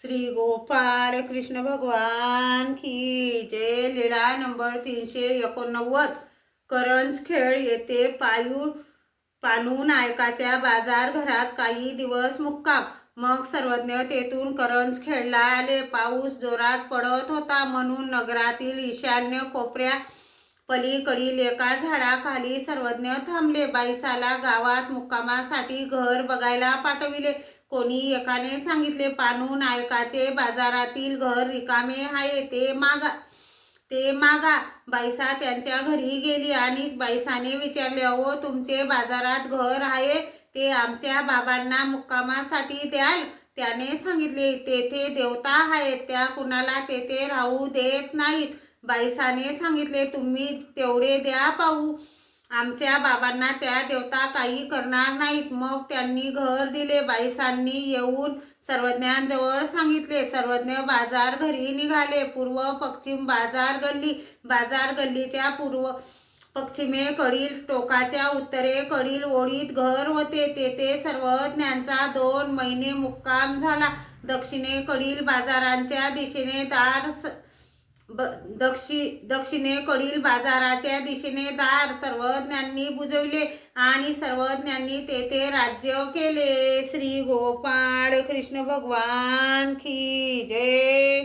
श्री गोपाळ कृष्ण भगवान की जय। लीळा नंबर 389। करंजखेड येथे पानू नायकाच्या बाजार घरात काही दिवस मुक्काम। मग सर्वज्ञ तेथून करंजखेडला आले। पाऊस जोरात पडत होता म्हणून नगरातील ईशान्य कोपऱ्या पलीकडील एका झाडाखाली सर्वज्ञ थांबले। बाईसाला गावात मुक्कामासाठी घर बघायला पाठविले। कोणी एकाने सांगितले, पानू नायकाचे बाजारातील घर रिकामे आहे, ते मागा। बाईसा त्यांच्या घरी गेली आणि बाईसाने विचारले, अहो तुमचे बाजारात घर आहे, ते आमच्या बाबांना मुक्कामासाठी द्याल? त्याने सांगितले, तेथे देवता आहेत, त्या कुणाला तेथे राहू देत नाहीत। बाईसाने सांगितले, तुम्ही तेवढे द्या पाहू, आमच्या बाबांना त्या देवता काही करणार नाहीत। मग त्यांनी घर दिले। बाईसांनी येऊन सर्वज्ञांजवळ सांगितले। सर्वज्ञ बाजार घरी निघाले। पूर्व पश्चिम बाजार गल्लीच्या पश्चिमेकडील टोकाच्या उत्तरेकडील ओढीत घर होते। तेथे सर्वज्ञांचा 2 महिने मुक्काम झाला। दक्षिणेकडील बाजाराच्या दिशेने दार सर्वज्ञांनी बुजवले आणि सर्वज्ञांनी तेथे राज्य केले। श्री गोपाळ कृष्ण भगवान की जय।